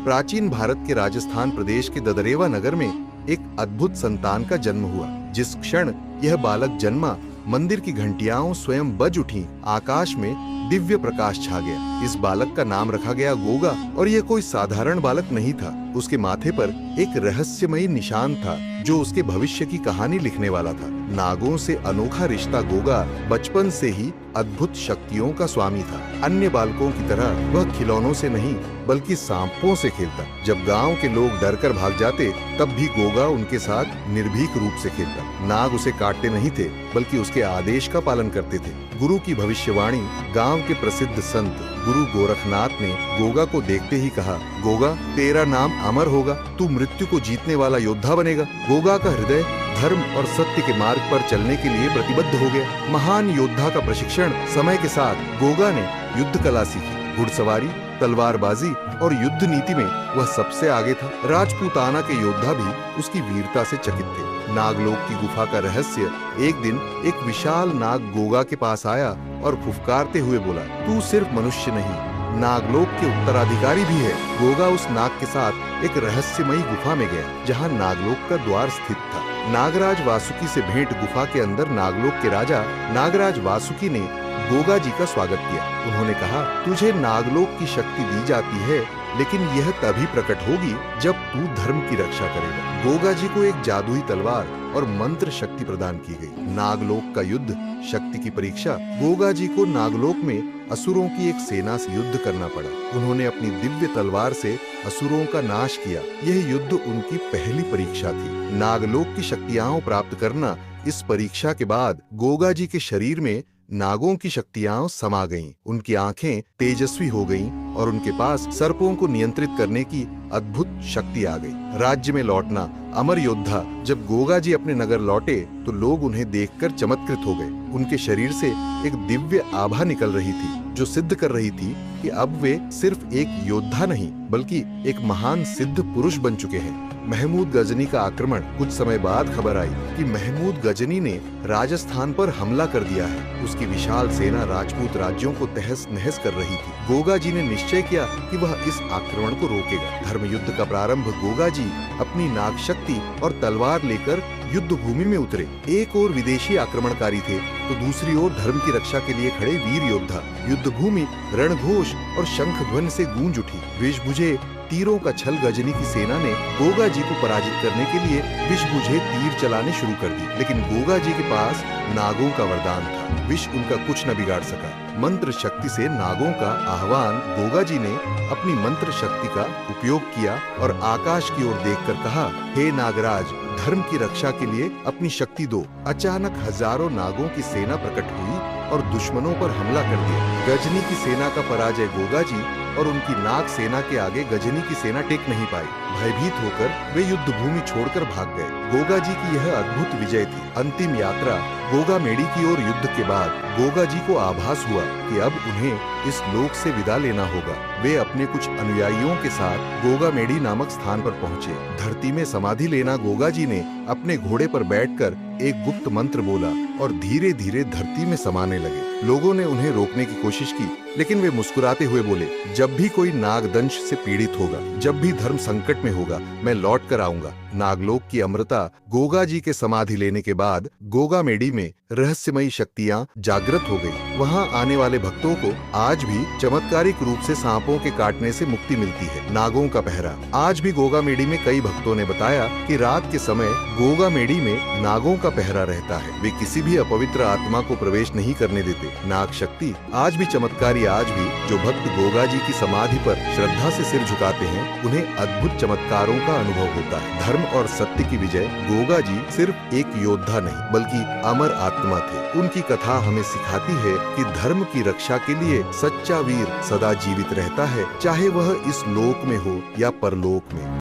प्राचीन भारत के राजस्थान प्रदेश के ददरेवा नगर में एक अद्भुत संतान का जन्म हुआ। जिस क्षण यह बालक जन्मा, मंदिर की घंटियां स्वयं बज उठी, आकाश में दिव्य प्रकाश छा गया। इस बालक का नाम रखा गया गोगा, और यह कोई साधारण बालक नहीं था। उसके माथे पर एक रहस्यमयी निशान था जो उसके भविष्य की कहानी लिखने वाला था। नागों से अनोखा रिश्ता गोगा बचपन से ही अद्भुत शक्तियों का स्वामी था। अन्य बालकों की तरह वह खिलौनों से नहीं बल्कि सांपों से खेलता। जब गांव के लोग डर कर भाग जाते तब भी गोगा उनके साथ निर्भीक रूप से खेलता। नाग उसे काटते नहीं थे बल्कि उसके आदेश का पालन करते थे। गुरु की भविष्यवाणी गांव के प्रसिद्ध संत गुरु गोरखनाथ ने गोगा को देखते ही कहा, गोगा, तेरा नाम अमर होगा, तू मृत्यु को जीतने वाला योद्धा बनेगा। गोगा का हृदय धर्म और सत्य के मार्ग पर चलने के लिए प्रतिबद्ध हो गया। महान योद्धा का प्रशिक्षण समय के साथ गोगा ने युद्ध कला सीखी। घुड़सवारी, तलवारबाजी और युद्ध नीति में वह सबसे आगे था। राजपूताना के योद्धा भी उसकी वीरता से चकित थे। नागलोक की गुफा का रहस्य। एक दिन एक विशाल नाग गोगा के पास आया और फुफकारते हुए बोला, तू सिर्फ मनुष्य नहीं, नागलोक के उत्तराधिकारी भी है। गोगा उस नाग के साथ एक रहस्यमयी गुफा में गया जहाँ नागलोक का द्वार स्थित था। नागराज वासुकी से भेंट। गुफा के अंदर नागलोक के राजा नागराज वासुकी ने गोगा जी का स्वागत किया। उन्होंने कहा, तुझे नागलोक की शक्ति दी जाती है, लेकिन यह तभी प्रकट होगी जब तू धर्म की रक्षा करेगा। गोगा जी को एक जादुई तलवार और मंत्र शक्ति प्रदान की गई। नागलोक का युद्ध, शक्ति की परीक्षा। गोगा जी को नागलोक में असुरों की एक सेना से युद्ध करना पड़ा। उन्होंने अपनी दिव्य तलवार से असुरों का नाश किया। यह युद्ध उनकी पहली परीक्षा थी। नागलोक की शक्तियां प्राप्त करना। इस परीक्षा के बाद गोगा जी के शरीर में नागों की शक्तियां समा गईं। उनकी आंखें तेजस्वी हो गईं और उनके पास सर्पों को नियंत्रित करने की अद्भुत शक्ति आ गई। राज्य में लौटना। अमर योद्धा। जब गोगा जी अपने नगर लौटे तो लोग उन्हें देखकर चमत्कृत हो गए। उनके शरीर से एक दिव्य आभा निकल रही थी जो सिद्ध कर रही थी कि अब वे सिर्फ एक योद्धा नहीं बल्कि एक महान सिद्ध पुरुष बन चुके हैं। महमूद गजनी का आक्रमण। कुछ समय बाद खबर आई कि महमूद गजनी ने राजस्थान पर हमला कर दिया है। उसकी विशाल सेना राजपूत राज्यों को तहस नहस कर रही थी। गोगा जी ने निश्चय किया कि वह इस आक्रमण को रोकेगा। धर्म युद्ध का प्रारंभ। गोगा जी अपनी नाग शक्ति और तलवार लेकर युद्ध भूमि में उतरे। एक ओर विदेशी आक्रमणकारी थे तो दूसरी ओर धर्म की रक्षा के लिए खड़े वीर योद्धा। युद्ध भूमि रणघोष और शंख ध्वनि से गूंज उठी। विषबुझे तीरों का छल गजनी की सेना ने गोगा जी को पराजित करने के लिए विषबुझे तीर चलाने शुरू कर दी। लेकिन गोगा जी के पास नागों का वरदान था। विष उनका कुछ न बिगाड़ सका। मंत्र शक्ति से नागों का आह्वान। गोगा जी ने अपनी मंत्र शक्ति का उपयोग किया और आकाश की ओर देखकर कहा, हे नागराज, धर्म की रक्षा के लिए अपनी शक्ति दो। अचानक हजारों नागों की सेना प्रकट हुई और दुश्मनों पर हमला कर दिया। गजनी की सेना का पराजय। गोगा जी और उनकी नाग सेना के आगे गजनी की सेना टिक नहीं पाई। भयभीत होकर वे युद्ध भूमि छोड़कर भाग गए। गोगा जी की यह अद्भुत विजय थी। अंतिम यात्रा। गोगा मेडी की ओर। युद्ध के बाद गोगा जी को आभास हुआ कि अब उन्हें इस लोक से विदा लेना होगा। वे अपने कुछ अनुयायियों के साथ गोगा मेडी नामक स्थान पर पहुंचे। धरती में समाधि लेना। गोगा जी ने अपने घोड़े पर बैठकर एक गुप्त मंत्र बोला और धीरे धीरे धरती में समाने लगे। लोगों ने उन्हें रोकने की कोशिश की लेकिन वे मुस्कुराते हुए बोले, जब भी कोई नागदंश से पीड़ित होगा, जब भी धर्म संकट में होगा, मैं लौट कर आऊंगा। नागलोक की अमृता। गोगा जी के समाधि लेने के बाद गोगा मेडी में रहस्यमयी शक्तियां जागृत हो गई। वहां आने वाले भक्तों को आज भी चमत्कारिक रूप से सांपों के काटने से मुक्ति मिलती है। नागों का पहरा। आज भी गोगा मेडी में कई भक्तों ने बताया कि रात के समय गोगा मेडी में नागों का पहरा रहता है। वे किसी भी अपवित्र आत्मा को प्रवेश नहीं करने देते। नाग शक्ति आज भी चमत्कारी। आज भी जो भक्त गोगा जी की समाधि पर श्रद्धा से सिर झुकाते हैं उन्हें अद्भुत चमत्कारों का अनुभव होता है। धर्म और सत्य की विजय। गोगा जी सिर्फ एक योद्धा नहीं बल्कि अमर आत्मा थे। उनकी कथा हमें सिखाती है कि धर्म की रक्षा के लिए सच्चा वीर सदा जीवित रहता है, चाहे वह इस लोक में हो या परलोक में।